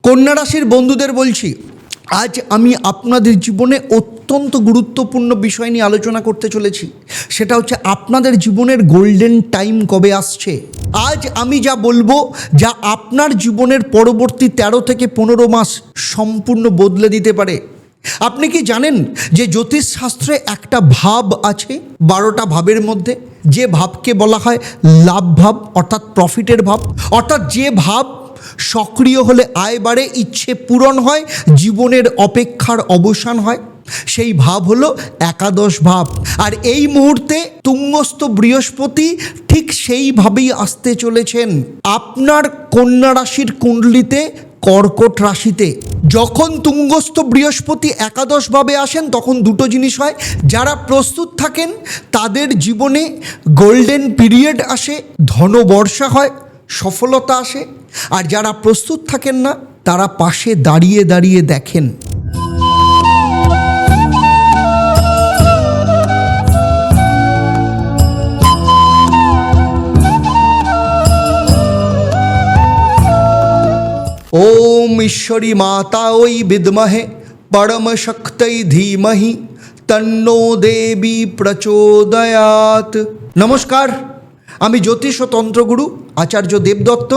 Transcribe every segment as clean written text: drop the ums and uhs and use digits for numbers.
কন্যা রাশির বন্ধুদের বলছি, আজ আমি আপনাদের জীবনে অত্যন্ত গুরুত্বপূর্ণ বিষয় নিয়ে আলোচনা করতে চলেছি। সেটা হচ্ছে আপনাদের জীবনের গোল্ডেন টাইম কবে আসছে। আজ আমি যা বলবো, যা আপনার জীবনের পরবর্তী 13 থেকে 15 মাস সম্পূর্ণ বদলে দিতে পারে। আপনি কি জানেন যে জ্যোতিষশাস্ত্রে একটা ভাব আছে 12টা ভাবের মধ্যে, যে ভাবকে বলা হয় লাভ ভাব, অর্থাৎ প্রফিটের ভাব। অর্থাৎ যে ভাব সক্রিয় হলে আয় বাড়ে, ইচ্ছে পূরণ হয়, জীবনের অপেক্ষার অবসান হয়, সেই ভাব হলো একাদশ ভাব। আর এই মুহূর্তে তুঙ্গস্থ বৃহস্পতি ঠিক সেইভাবেই আসতে চলেছেন আপনার কন্যা রাশির কুণ্ডলিতে, কর্কট রাশিতে। যখন তুঙ্গস্থ বৃহস্পতি একাদশ ভাবে আসেন তখন দুটো জিনিস হয়। যারা প্রস্তুত থাকেন তাদের জীবনে গোল্ডেন পিরিয়ড আসে, ধনবর্ষা হয়, সফলতা আসে। আর যারা প্রস্তুত থাকেন না তারা পাশে দাঁড়িয়ে দাঁড়িয়ে দেখেন। ওম ঈশ্বরী মাতা ওই বিদ্মহে পরম শক্তৈ ধীমহি তন্নো দেবী প্রচোদয়াৎ। নমস্কার, আমি জ্যোতিষ ও তন্ত্রগুরু আচার্য দেবদত্ত।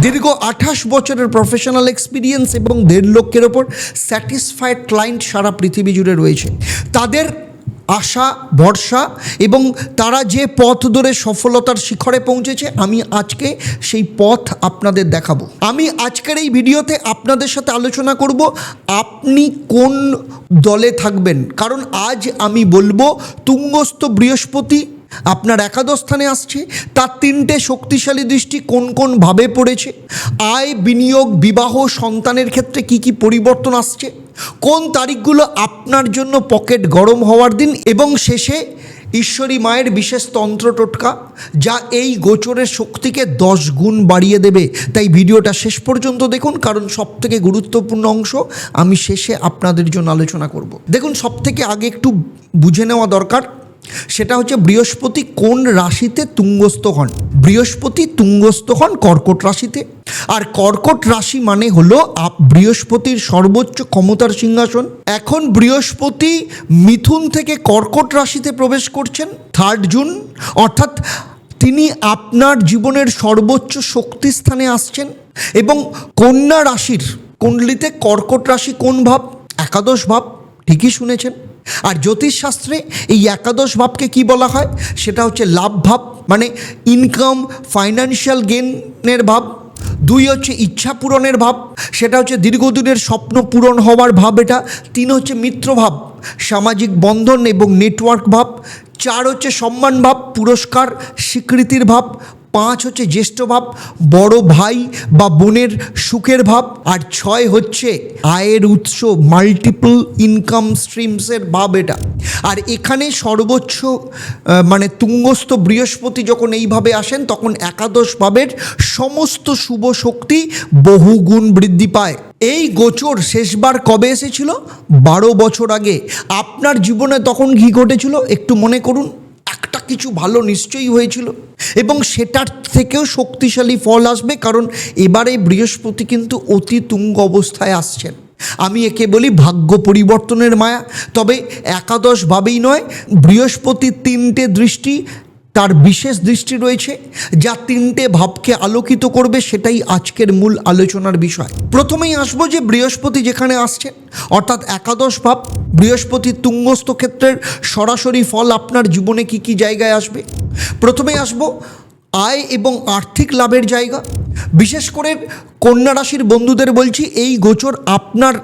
দীর্ঘ 28 বছরের প্রফেশনাল এক্সপিরিয়েন্স এবং 1.5 লক্ষের ওপর স্যাটিসফাইড ক্লায়েন্ট সারা পৃথিবী জুড়ে রয়েছে। তাদের আশা, ভরসা এবং তারা যে পথ ধরে সফলতার শিখরে পৌঁছেছে, আমি আজকে সেই পথ আপনাদের দেখাবো। আমি আজকের এই ভিডিওতে আপনাদের সাথে আলোচনা করব আপনি কোন দলে থাকবেন। কারণ আজ আমি বলবো তুঙ্গস্থ বৃহস্পতি আপনার একাদশ স্থানে আসছে, তার 3টে শক্তিশালী দৃষ্টি কোন কোন ভাবে পড়েছে, আয়, বিনিয়োগ, বিবাহ, সন্তানের ক্ষেত্রে কি কি পরিবর্তন আসছে, কোন তারিখগুলো আপনার জন্য পকেট গরম হওয়ার দিন, এবং শেষে ঈশ্বরী মায়ের বিশেষ তন্ত্র টোটকা যা এই গোচরের শক্তিকে 10 গুণ বাড়িয়ে দেবে। তাই ভিডিওটা শেষ পর্যন্ত দেখুন, কারণ সবথেকে গুরুত্বপূর্ণ অংশ আমি শেষে আপনাদের জন্য আলোচনা করব। দেখুন, সবথেকে আগে একটু বুঝে নেওয়া দরকার, সেটা হচ্ছে বৃহস্পতি কোন রাশিতে তুঙ্গস্থ হন। বৃহস্পতি তুঙ্গস্থ হন কর্কট রাশিতে। আর কর্কট রাশি মানে হলো বৃহস্পতির সর্বোচ্চ ক্ষমতার সিংহাসন। এখন বৃহস্পতি মিথুন থেকে কর্কট রাশিতে প্রবেশ করছেন 3 জুন, অর্থাৎ তিনি আপনার জীবনের সর্বোচ্চ শক্তি স্থানে আসছেন। এবং কন্যা রাশির কুণ্ডলিতে কর্কট রাশি কোন ভাব? একাদশ ভাব। ঠিকই শুনেছেন। আর জ্যোতিষশাস্ত্রে এই একাদশ ভাবকে কি বলা হয়? সেটা হচ্ছে লাভ ভাব, মানে ইনকাম, ফাইন্যান্সিয়াল গেনের ভাব। 2 হচ্ছে ইচ্ছা পূরণের ভাব, সেটা হচ্ছে দীর্ঘদিনের স্বপ্ন পূরণ হওয়ার ভাব এটা। 3 হচ্ছে মিত্র ভাব, সামাজিক বন্ধন এবং নেটওয়ার্ক ভাব। 4 হচ্ছে সম্মান ভাব, পুরস্কার, স্বীকৃতির ভাব। 5 হচ্ছে জ্যেষ্ঠ ভাব, বড় ভাই বা বোনের সুখের ভাব। আর 6 হচ্ছে আয়ের উৎস, মাল্টিপল ইনকাম স্ট্রিমসের ভাব এটা। আর এখানে সর্বোচ্চ মানে তুঙ্গস্থ বৃহস্পতি যখন এইভাবে আসেন তখন একাদশ ভাবের সমস্ত শুভ শক্তি বহুগুণ বৃদ্ধি পায়। এই গোচর শেষবার কবে এসেছিল? 12 বছর আগে। আপনার জীবনে তখন কী ঘটেছিল একটু মনে করুন। একটা কিছু ভালো নিশ্চয়ই হয়েছিল, এবং সেটার থেকেও শক্তিশালী ফল আসবে, কারণ এবারে বৃহস্পতি কিন্তু অতি তুঙ্গ অবস্থায় আসছেন। আমি একে বলি ভাগ্য পরিবর্তনের মায়া। তবে একাদশ ভাবেই নয়, বৃহস্পতির 3টে দৃষ্টি, তার বিশেষ দৃষ্টি রয়েছে যা 3টে ভাবকে আলোকিত করবে। সেটাই আজকের মূল আলোচনার বিষয়। প্রথমেই আসবো যে বৃহস্পতি যেখানে আসছেন, অর্থাৎ একাদশ ভাব, বৃহস্পতির তুঙ্গস্থ ক্ষেত্রের সরাসরি ফল আপনার জীবনে কি কি জায়গায় আসবে। প্রথমেই আসবো আয় এবং আর্থিক লাভের জায়গা। বিশেষ করে কন্যা রাশির বন্ধুদের বলছি, এই গোচর আপনার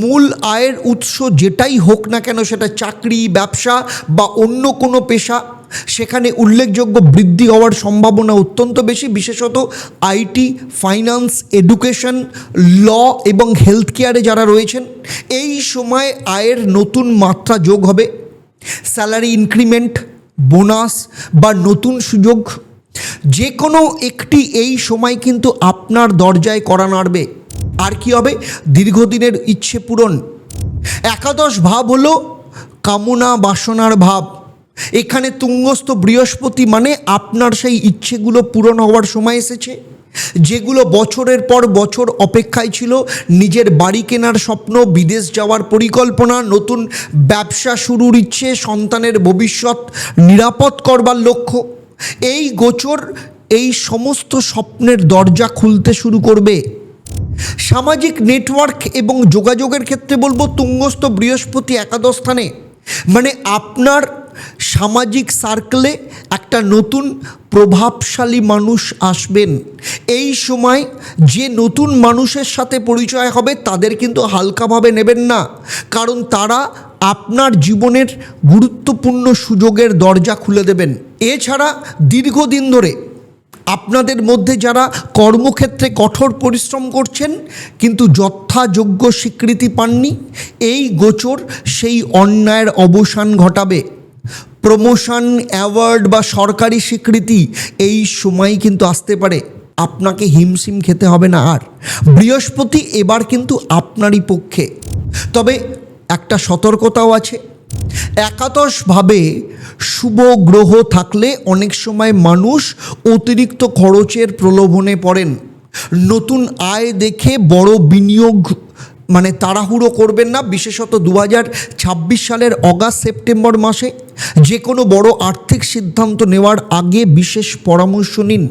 মূল আয়ের উৎস যেটাই হোক না কেন, সেটা চাকরি, ব্যবসা বা অন্য কোনো পেশা, সেখানে উল্লেখযোগ্য বৃদ্ধি হওয়ার সম্ভাবনা অত্যন্ত বেশি। বিশেষত আইটি, ফাইন্যান্স, এডুকেশন, ল এবং হেলথ কেয়ারে যারা রয়েছেন, এই সময় আয়ের নতুন মাত্রা যোগ হবে। স্যালারি ইনক্রিমেন্ট, বোনাস বা নতুন সুযোগ যে কোনো একটি এই সময় কিন্তু আপনার দরজায় কড়া নাড়বে। আর কি হবে? দীর্ঘদিনের ইচ্ছে পূরণ। একাদশ ভাব হলো কামনা বাসনার ভাব। এখানে তুঙ্গস্থ বৃহস্পতি মানে আপনার সেই ইচ্ছেগুলো পূরণ হওয়ার সময় এসেছে, যেগুলো বছরের পর বছর অপেক্ষায় ছিল। নিজের বাড়ি কেনার স্বপ্ন, বিদেশ যাওয়ার পরিকল্পনা, নতুন ব্যবসা শুরুর ইচ্ছে, সন্তানের ভবিষ্যৎ নিরাপদ করবার লক্ষ্য, এই গোচর এই সমস্ত স্বপ্নের দরজা খুলতে শুরু করবে। সামাজিক নেটওয়ার্ক এবং যোগাযোগের ক্ষেত্রে বলবো তুঙ্গস্থ বৃহস্পতি একাদশ স্থানে, মানে আপনার সামাজিক সার্কেলে একটা নতুন প্রভাবশালী মানুষ আসবেন। এই সময় যে নতুন মানুষের সাথে পরিচয় হবে তাদের কিন্তু হালকাভাবে নেবেন না, কারণ তারা আপনার জীবনের গুরুত্বপূর্ণ সুযোগের দরজা খুলে দেবেন। এছাড়া দীর্ঘদিন ধরে আপনাদের মধ্যে যারা কর্মক্ষেত্রে কঠোর পরিশ্রম করছেন কিন্তু যথাযোগ্য স্বীকৃতি পাননি, এই গোচর সেই অন্যায়ের অবসান ঘটাবে। প্রমোশন, অ্যাওয়ার্ড বা সরকারি স্বীকৃতি এই সময় কিন্তু আসতে পারে। আপনাকে হিমশিম খেতে হবে না আর। বৃহস্পতি এবার কিন্তু আপনারই পক্ষে। তবে একটা সতর্কতাও আছে, একাদশভাবে শুভ গ্রহ থাকলে অনেক সময় মানুষ অতিরিক্ত খরচের প্রলোভনে পড়েন। নতুন আয় দেখে বড় বিনিয়োগ মানে তাড়াহুড়ো করবেন না। বিশেষত 2026 সালের অগাস্ট সেপ্টেম্বর মাসে যে কোনো বড় আর্থিক সিদ্ধান্ত নেওয়ার আগে বিশেষ পরামর্শ নিন।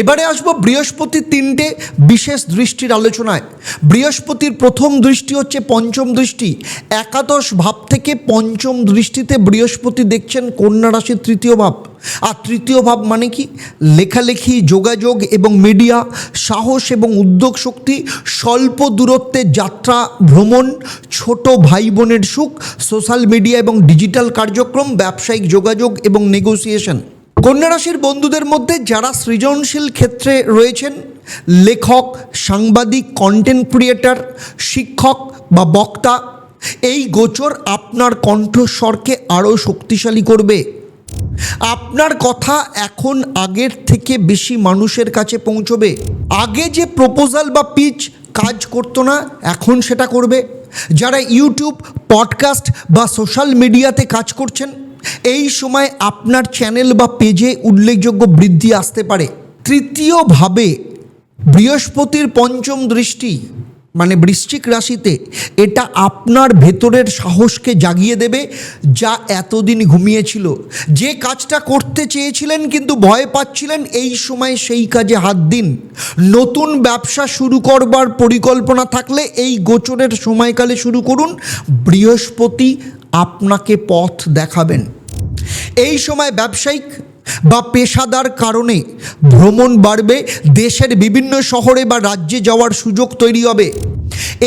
এবারে আসবো বৃহস্পতির 3টে বিশেষ দৃষ্টির আলোচনায়। বৃহস্পতির প্রথম দৃষ্টি হচ্ছে পঞ্চম দৃষ্টি। একাদশ ভাব থেকে পঞ্চম দৃষ্টিতে বৃহস্পতি দেখছেন কন্যা রাশির তৃতীয় ভাব। আর তৃতীয় ভাব মানে কি? লেখালেখি, যোগাযোগ এবং মিডিয়া, সাহস এবং উদ্যোগ শক্তি, স্বল্প দূরত্বের যাত্রা, ভ্রমণ, ছোট ভাই বোনের সুখ, সোশ্যাল মিডিয়া এবং ডিজিটাল কার্যক্রম, ব্যবসায়িক যোগাযোগ এবং নেগোসিয়েশন। কন্যা রাশির বন্ধুদের মধ্যে যারা সৃজনশীল ক্ষেত্রে রয়েছেন, লেখক, সাংবাদিক, কন্টেন্ট ক্রিয়েটর, শিক্ষক বা বক্তা, এই গোচর আপনার কণ্ঠস্বরকে আরও শক্তিশালী করবে। আপনার কথা এখন আগের থেকে বেশি মানুষের কাছে পৌঁছবে। আগে যে প্রপোজাল বা পিচ কাজ করতো না, এখন সেটা করবে। যারা ইউটিউব, পডকাস্ট বা সোশ্যাল মিডিয়াতে কাজ করছেন, এই সময় আপনার চ্যানেল বা পেজে উল্লেখযোগ্য বৃদ্ধি আসতে পারে। তৃতীয়ভাবে বৃহস্পতির পঞ্চম দৃষ্টি মানে বৃশ্চিক রাশিতে, এটা আপনার ভেতরের সাহসকে জাগিয়ে দেবে, যা এতদিন ঘুমিয়েছিল। যে কাজটা করতে চেয়েছিলেন কিন্তু ভয় পাচ্ছিলেন, এই সময় সেই কাজে হাত দিন। নতুন ব্যবসা শুরু করবার পরিকল্পনা থাকলে এই গোচরের সময়কালে শুরু করুন। বৃহস্পতি আপনাকে পথ দেখাবেন। এই সময় ব্যবসায়িক বা পেশাদার কারণে ভ্রমণ বাড়বে। দেশের বিভিন্ন শহরে বা রাজ্যে যাওয়ার সুযোগ তৈরি হবে।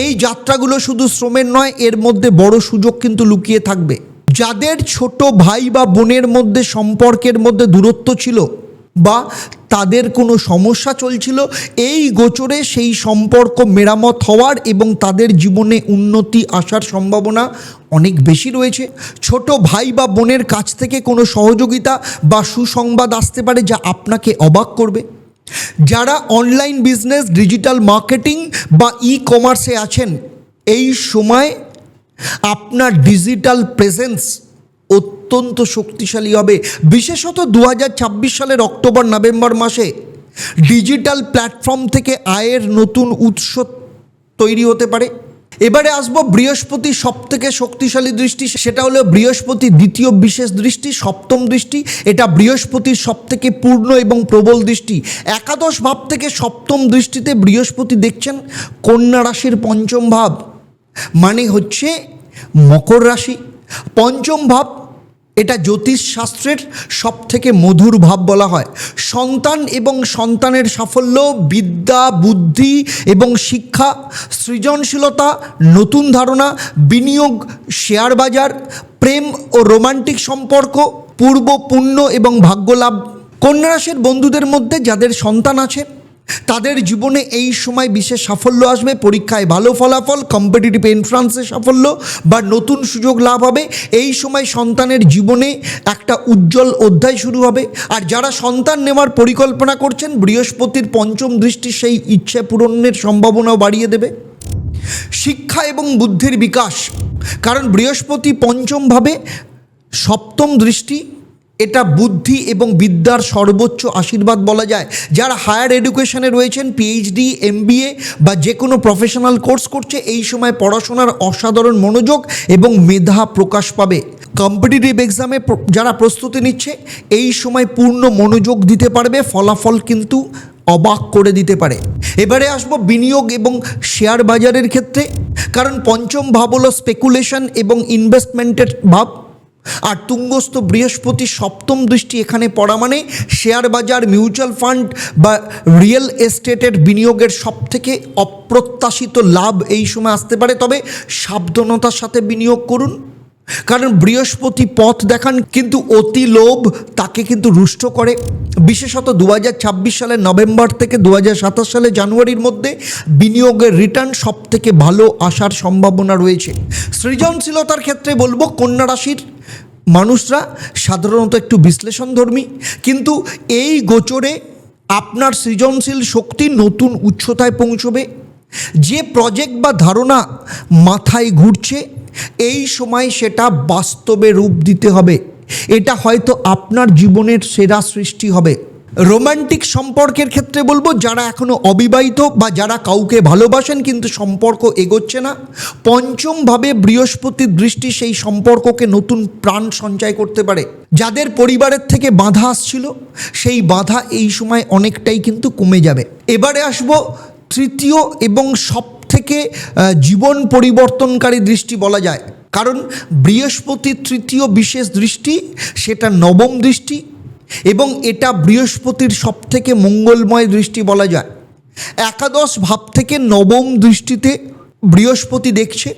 এই যাত্রাগুলো শুধু শ্রমের নয়, এর মধ্যে বড় সুযোগ কিন্তু লুকিয়ে থাকবে। যাদের ছোট ভাই বা বোনের মধ্যে সম্পর্কের মধ্যে দূরত্ব ছিল বা তাদের কোনো সমস্যা চলছিল, এই গোচরে সেই সম্পর্ক মেরামত হওয়ার এবং তাদের জীবনে উন্নতি আসার সম্ভাবনা অনেক বেশি রয়েছে। ছোট ভাই বা বোনের কাছ থেকে কোনো সহযোগিতা বা সুসংবাদ আসতে পারে যা আপনাকে অবাক করবে। যারা অনলাইন বিজনেস, ডিজিটাল মার্কেটিং বা কমার্সে আছেন, এই সময় আপনার ডিজিটাল প্রেজেন্স অত্যন্ত শক্তিশালী হবে। বিশেষত 2026 সালের অক্টোবর নভেম্বর মাসে ডিজিটাল প্ল্যাটফর্ম থেকে আয়ের নতুন উৎস তৈরি হতে পারে। এবারে আসবো বৃহস্পতির সবথেকে শক্তিশালী দৃষ্টি, সেটা হলো বৃহস্পতির দ্বিতীয় বিশেষ দৃষ্টি, সপ্তম দৃষ্টি। এটা বৃহস্পতির সবথেকে পূর্ণ এবং প্রবল দৃষ্টি। একাদশ ভাব থেকে সপ্তম দৃষ্টিতে বৃহস্পতি দেখছেন কন্যা রাশির পঞ্চম ভাব, মানে হচ্ছে মকর রাশি। পঞ্চম ভাব এটা জ্যোতিষশাস্ত্রের সবথেকে মধুর ভাব বলা হয়। সন্তান এবং সন্তানের সাফল্য, বিদ্যা, বুদ্ধি এবং শিক্ষা, সৃজনশীলতা, নতুন ধারণা, বিনিয়োগ, শেয়ার বাজার, প্রেম ও রোমান্টিক সম্পর্ক, পূর্ব পুণ্য এবং ভাগ্যলাভ। কন্যা রাশির বন্ধুদের মধ্যে যাদের সন্তান আছে তাদের জীবনে এই সময় বিশেষ সাফল্য আসবে। পরীক্ষায় ভালো ফলাফল, কম্পিটিটিভ এন্ট্রান্সে সাফল্য বা নতুন সুযোগ লাভ হবে। এই সময় সন্তানের জীবনে একটা উজ্জ্বল অধ্যায় শুরু হবে। আর যারা সন্তান নেওয়ার পরিকল্পনা করছেন, বৃহস্পতির পঞ্চম দৃষ্টি সেই ইচ্ছে পূরণের সম্ভাবনাও বাড়িয়ে দেবে। শিক্ষা এবং বুদ্ধির বিকাশ, কারণ বৃহস্পতি পঞ্চমভাবে সপ্তম দৃষ্টি এটা বুদ্ধি এবং বিদ্যার সর্বোচ্চ আশীর্বাদ বলা যায়। যারা হায়ার এডুকেশনে রয়েছেন, পিএইচডি, এমবিএ বা যে কোনো প্রফেশনাল কোর্স করছে, এই সময় পড়াশোনার অসাধারণ মনোযোগ এবং মেধা প্রকাশ পাবে। কম্পিটিটিভ এক্সামে যারা প্রস্তুতি নিচ্ছে, এই সময় পূর্ণ মনোযোগ দিতে পারবে, ফলাফল কিন্তু অবাক করে দিতে পারে। এবারে আসবো বিনিয়োগ এবং শেয়ার বাজারের ক্ষেত্রে, কারণ পঞ্চম ভাব হলো স্পেকুলেশন এবং ইনভেস্টমেন্টের ভাব। আর তুঙ্গস্থ বৃহস্পতি সপ্তম দৃষ্টি এখানে পড়া মানে শেয়ার বাজার, মিউচুয়াল ফান্ড বা রিয়েল এস্টেটের বিনিয়োগের সবথেকে অপ্রত্যাশিত লাভ এই সময় আসতে পারে। তবে সাবধানতার সাথে বিনিয়োগ করুন, কারণ বৃহস্পতি পথ দেখান, কিন্তু অতি লোভ তাকে কিন্তু রুষ্ট করে। বিশেষত 2026 সালের নভেম্বর থেকে 2027 সালে জানুয়ারির মধ্যে বিনিয়োগের রিটার্ন সব থেকে ভালো আসার সম্ভাবনা রয়েছে। সৃজনশীলতার ক্ষেত্রে বলবো কন্যা রাশির মানুষরা সাধারণত একটু বিশ্লেষণধর্মী, কিন্তু এই গোচরে আপনার সৃজনশীল শক্তি নতুন উচ্চতায় পৌঁছবে। যে প্রজেক্ট বা ধারণা মাথায় ঘুরছে, এই সময় সেটা বাস্তবে রূপ দিতে হবে। এটা হয়তো আপনার জীবনের সেরা সৃষ্টি হবে। রোমান্টিক সম্পর্কের ক্ষেত্রে বলবো, যারা এখনও অবিবাহিত বা যারা কাউকে ভালোবাসেন কিন্তু সম্পর্ক এগোচ্ছে না, পঞ্চমভাবে বৃহস্পতির দৃষ্টি সেই সম্পর্ককে নতুন প্রাণ সঞ্চয় করতে পারে। যাদের পরিবারের থেকে বাধা আসছিল, সেই বাধা এই সময় অনেকটাই কিন্তু কমে যাবে। এবারে আসবো তৃতীয় এবং সব থেকে জীবন পরিবর্তনকারী দৃষ্টি বলা যায়, কারণ বৃহস্পতির তৃতীয় বিশেষ দৃষ্টি সেটা নবম দৃষ্টি, এবং এটা বৃহস্পতির সবথেকে মঙ্গলময় দৃষ্টি বলা যায়। একাদশ ভাব থেকে নবম দৃষ্টিতে বৃহস্পতি দেখছে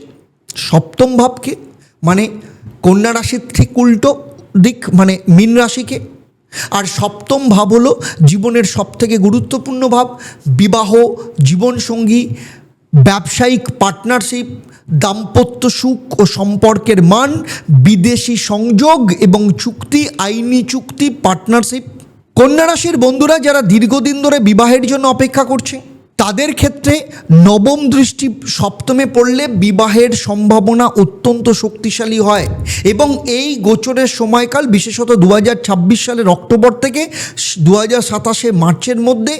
সপ্তম ভাবকে, মানে কন্যা রাশির ঠিক উল্টো দিক, মানে মীন রাশিকে। আর সপ্তম ভাব হলো জীবনের সবথেকে গুরুত্বপূর্ণ ভাব। বিবাহ, জীবনসঙ্গী, ব্যবসায়িক পার্টনারশিপ, দাম্পত্য সুখ ও সম্পর্কের মান, বিদেশি সংযোগ এবং চুক্তি, আইনি চুক্তি, পার্টনারশিপ। কন্যা রাশির বন্ধুরা যারা দীর্ঘদিন ধরে বিবাহের জন্য অপেক্ষা করছে, তাদের ক্ষেত্রে নবম দৃষ্টি সপ্তমে পড়লে বিবাহের সম্ভাবনা অত্যন্ত শক্তিশালী হয়। এবং এই গোচরের সময়কাল বিশেষত 2026 সালের অক্টোবর থেকে 2027 মার্চের মধ্যে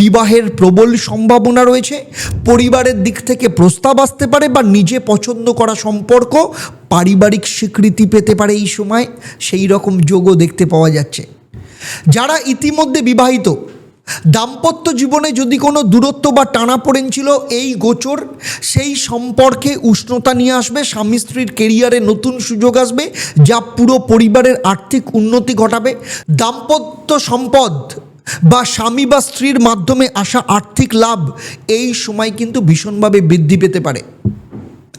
বিবাহের প্রবল সম্ভাবনা রয়েছে। পরিবারের দিক থেকে প্রস্তাব আসতে পারে বা নিজে পছন্দ করা সম্পর্ক পারিবারিক স্বীকৃতি পেতে পারে এই সময়, সেই রকম যোগও দেখতে পাওয়া যাচ্ছে। যারা ইতিমধ্যে বিবাহিত, দাম্পত্য জীবনে যদি কোনো দূরত্ব বা টানাপোড়েন ছিল, এই গোচর সেই সম্পর্কে উষ্ণতা নিয়ে আসবে। স্বামী স্ত্রীর কেরিয়ারে নতুন সুযোগ আসবে, যা পুরো পরিবারের আর্থিক উন্নতি ঘটাবে। দাম্পত্য সম্পদ বা স্বামী বা স্ত্রীর মাধ্যমে আসা আর্থিক লাভ এই সময় কিন্তু ভীষণভাবে বৃদ্ধি পেতে পারে।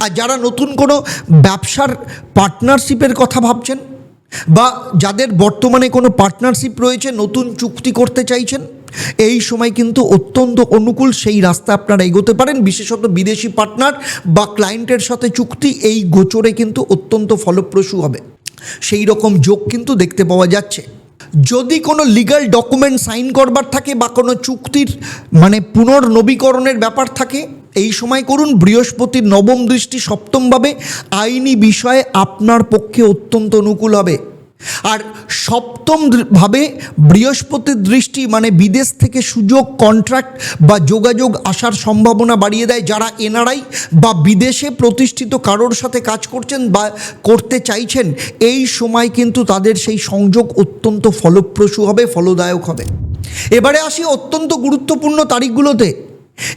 আর যারা নতুন কোনো ব্যবসার পার্টনারশিপের কথা ভাবছেন বা যাদের বর্তমানে কোনো পার্টনারশিপ রয়েছে, নতুন চুক্তি করতে চাইছেন, এই সময় কিন্তু অত্যন্ত অনুকূল, সেই রাস্তা আপনারা এগোতে পারেন। বিশেষত বিদেশি পার্টনার বা ক্লায়েন্টের সাথে চুক্তি এই গোচরে কিন্তু অত্যন্ত ফলপ্রসূ হবে, সেই রকম যোগ কিন্তু দেখতে পাওয়া যাচ্ছে। যদি কোনো লিগ্যাল ডকুমেন্ট সাইন করবার থাকে বা কোনো চুক্তির মানে পুনর্নবীকরণের ব্যাপার থাকে, এই সময় করুন। বৃহস্পতির নবম দৃষ্টি সপ্তমভাবে আইনি বিষয়ে আপনার পক্ষে অত্যন্ত অনুকূল হবে। আর সপ্তম ভাবে বৃহস্পতির দৃষ্টি মানে বিদেশ থেকে সুযোগ, কন্ট্রাক্ট বা যোগাযোগ আসার সম্ভাবনা বাড়িয়ে দেয়। যারা এনআরআই বা বিদেশে প্রতিষ্ঠিত কারোর সাথে কাজ করছেন বা করতে চাইছেন, এই সময় কিন্তু তাদের সেই সংযোগ অত্যন্ত ফলপ্রসূ হবে, ফলদায়ক হবে। এবারে আসি অত্যন্ত গুরুত্বপূর্ণ তারিখগুলোতে।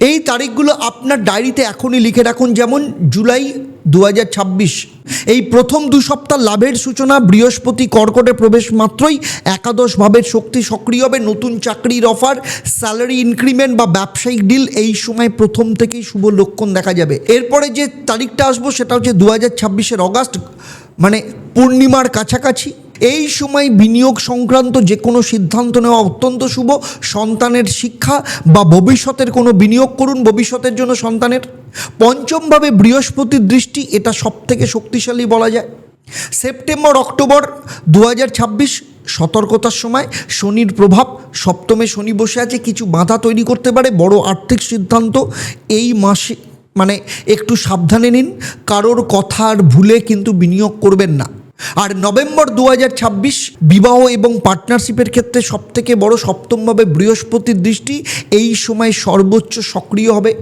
এই তারিখগুলো আপনার ডায়েরিতে এখনই লিখে রাখুন। যেমন জুলাই 2026, এই প্রথম 2 সপ্তাহ লাভের সূচনা। বৃহস্পতি কর্কটে প্রবেশ মাত্রই একাদশ ভাবের শক্তি সক্রিয় হবে। নতুন চাকরির অফার, স্যালারি ইনক্রিমেন্ট বা ব্যবসায়িক ডিল এই সময় প্রথম থেকেই শুভ লক্ষণ দেখা যাবে। এরপরে যে তারিখটা আসবো সেটা হচ্ছে 2026 অগাস্ট, মানে পূর্ণিমার কাছাকাছি। এই সময় বিনিয়োগ সংক্রান্ত যে কোনো সিদ্ধান্ত নেওয়া অত্যন্ত শুভ। সন্তানের শিক্ষা বা ভবিষ্যতের কোনো বিনিয়োগ করুন ভবিষ্যতের জন্য সন্তানের। পঞ্চমভাবে বৃহস্পতির দৃষ্টি, এটা সবথেকে শক্তিশালী বলা যায়। সেপ্টেম্বর অক্টোবর 2026 সতর্কতার সময়। শনির প্রভাব, সপ্তমে শনি বসে আছে, কিছু বাধা তৈরি করতে পারে। বড় আর্থিক সিদ্ধান্ত এই মাসে মানে একটু সাবধানে নিন, কারোর কথার ভুলে কিন্তু বিনিয়োগ করবেন না। আর নভেম্বর 2026 বিবাহ এবং পার্টনারশিপের ক্ষেত্রে সবথেকে বড় সপ্তমভাবে বৃহস্পতির দৃষ্টি এই সময় সর্বোচ্চ সক্রিয় হবে।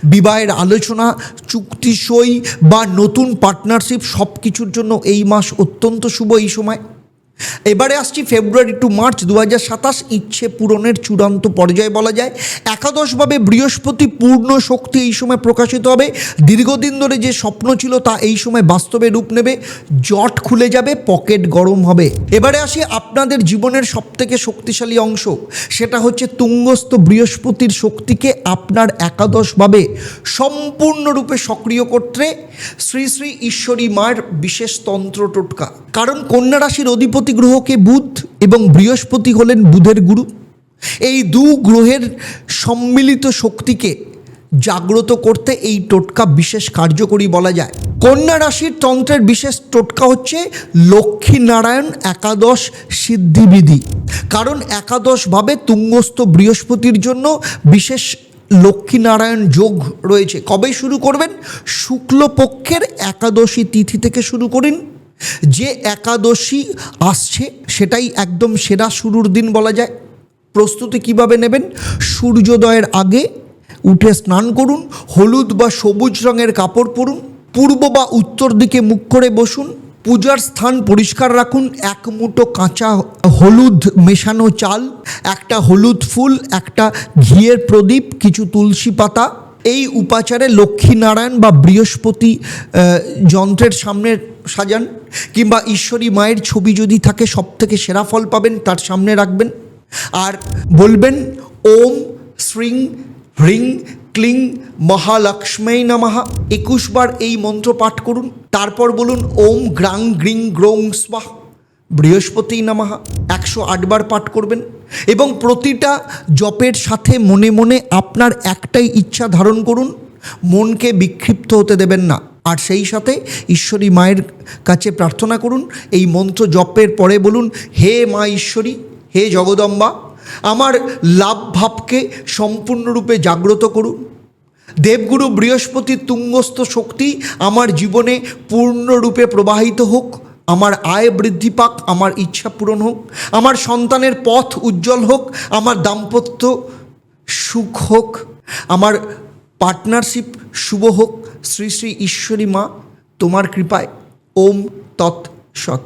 বিবাহের আলোচনা, চুক্তি সই বা নতুন পার্টনারশিপ সব কিছুর জন্য এই মাস অত্যন্ত শুভ এই সময়। এবারে আসছি ফেব্রুয়ারি টু মার্চ 2027, ইচ্ছে পূরণের চূড়ান্ত পর্যায়ে বলা যায়। একাদশভাবে বৃহস্পতি পূর্ণ শক্তি এই সময় প্রকাশিত হবে। দীর্ঘদিন ধরে যে স্বপ্ন ছিল তা এই সময় বাস্তবে রূপ নেবে। জট খুলে যাবে, পকেট গরম হবে। এবারে আসি আপনাদের জীবনের সবথেকে শক্তিশালী অংশ, সেটা হচ্ছে তুঙ্গস্থ বৃহস্পতির শক্তিকে আপনার একাদশভাবে সম্পূর্ণরূপে সক্রিয় করতে শ্রী শ্রী ঈশ্বরী মায়ের বিশেষ তন্ত্র টোটকা। কারণ কন্যা রাশির অধিপতি গ্রহকে বুধ এবং বৃহস্পতি হলেন বুধের গুরু। এই দু গ্রহের সম্মিলিত শক্তিকে জাগ্রত করতে এই টোটকা বিশেষ কার্যকরী বলা যায়। কন্যা রাশির তন্ত্রের বিশেষ টোটকা হচ্ছে লক্ষ্মীনারায়ণ একাদশ সিদ্ধিবিধি। কারণ একাদশভাবে তুঙ্গস্থ বৃহস্পতির জন্য বিশেষ লক্ষ্মীনারায়ণ যোগ রয়েছে। কবে শুরু করবেন? শুক্লপক্ষের একাদশী তিথি থেকে শুরু করুন। যে একাদশী আসছে সেটাই একদম সেরা শুরুর দিন বলা যায়। প্রস্তুতি কিভাবে নেবেন? সূর্যোদয়ের আগে উঠে স্নান করুন, হলুদ বা সবুজ রঙের কাপড় পরুন, পূর্ব বা উত্তর দিকে মুখ করে বসুন, পূজার স্থান পরিষ্কার রাখুন, এক মুঠো কাঁচা হলুদ মেশানো চাল, একটা হলুদ ফুল, একটা ঘিয়ের প্রদীপ, কিছু তুলসী পাতা, এই উপাচারে লক্ষ্মীনারায়ণ বা বৃহস্পতি যন্ত্রের সামনে সাজান, কিংবা ঈশ্বরী মায়ের ছবি যদি থাকে সবথেকে সেরা ফল পাবেন, তার সামনে রাখবেন। আর বলবেন ওম শ্রীং হ্রিং ক্লিং মহালক্ষ্মী নমঃ। 21 বার এই মন্ত্র পাঠ করুন। তারপর বলুন ওম গ্রাং গ্রিং গ্রৌং স্বাহা বৃহস্পতি নমঃ। 108 বার পাঠ করবেন এবং প্রতিটা জপের সাথে মনে মনে আপনার একটাই ইচ্ছা ধারণ করুন, মনকে বিক্ষিপ্ত হতে দেবেন না। আর সেই সাথে ঈশ্বরী মায়ের কাছে প্রার্থনা করুন। এই মন্ত্র জপের পরে বলুন, হে মা ঈশ্বরী, হে জগদম্বা, আমার লাভ ভাবকে সম্পূর্ণরূপে জাগ্রত করুন। দেবগুরু বৃহস্পতির তুঙ্গস্থ শক্তি আমার জীবনে পূর্ণরূপে প্রবাহিত হোক। আমার আয় বৃদ্ধি পাক, আমার ইচ্ছা পূরণ হোক, আমার সন্তানের পথ উজ্জ্বল হোক, আমার দাম্পত্য সুখ হোক, আমার পার্টনারশিপ শুভ হোক। শ্রী শ্রী ঈশ্বরী মা তোমার কৃপায়। ওম তৎ সৎ।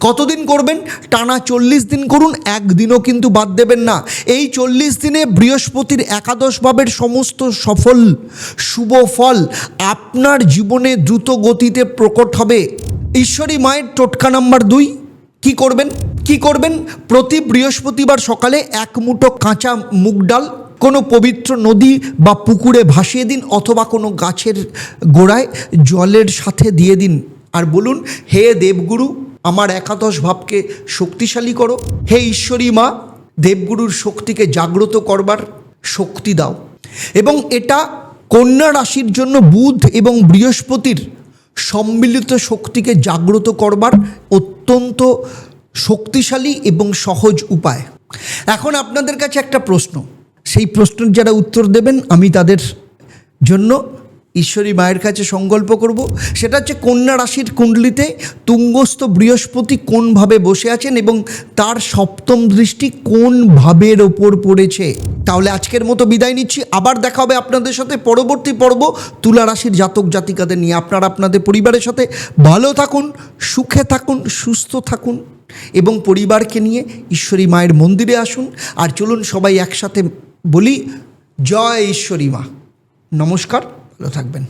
কতদিন করবেন? টানা 40 দিন করুন, একদিনও কিন্তু বাদ দেবেন না। এই 40 দিনে বৃহস্পতির একাদশ ভাবের সমস্ত সফল শুভ ফল আপনার জীবনে দ্রুত গতিতে প্রকট হবে। ঈশ্বরী মায়ের টোটকা নাম্বার 2, কি করবেন? প্রতি বৃহস্পতিবার সকালে এক মুঠো কাঁচা মুগ ডাল কোনো পবিত্র নদী বা পুকুরে ভাসিয়ে দিন, অথবা কোনো গাছের গোড়ায় জলের সাথে দিয়ে দিন। আর বলুন, হে দেবগুরু, আমার একাদশ ভাবকে শক্তিশালী করো। হে ঈশ্বরী মা, দেবগুরুর শক্তিকে জাগ্রত করবার শক্তি দাও। এবং এটা কন্যা রাশির জন্য বুধ এবং বৃহস্পতির সম্মিলিত শক্তিকে জাগ্রত করবার অত্যন্ত শক্তিশালী এবং সহজ উপায়। এখন আপনাদের কাছে একটা প্রশ্ন, সেই প্রশ্নের যারা উত্তর দেবেন আমি তাদের জন্য ঈশ্বরী মায়ের কাছে সংকল্প করব। সেটা হচ্ছে কন্যা রাশির কুণ্ডলিতে তুঙ্গস্থ বৃহস্পতি কোনভাবে বসে আছেন এবং তার সপ্তম দৃষ্টি কোন ভাবের ওপর পড়েছে। তাহলে আজকের মতো বিদায় নিচ্ছি। আবার দেখা হবে আপনাদের সাথে পরবর্তী পর্ব তুলা রাশির জাতক জাতিকাদের নিয়ে। আপনারা আপনাদের পরিবারের সাথে ভালো থাকুন, সুখে থাকুন, সুস্থ থাকুন এবং পরিবারকে নিয়ে ঈশ্বরী মায়ের মন্দিরে আসুন। আর চলুন সবাই একসাথে বলি, জয় ঈশ্বরী মা। নমস্কার, ভালো থাকবেন।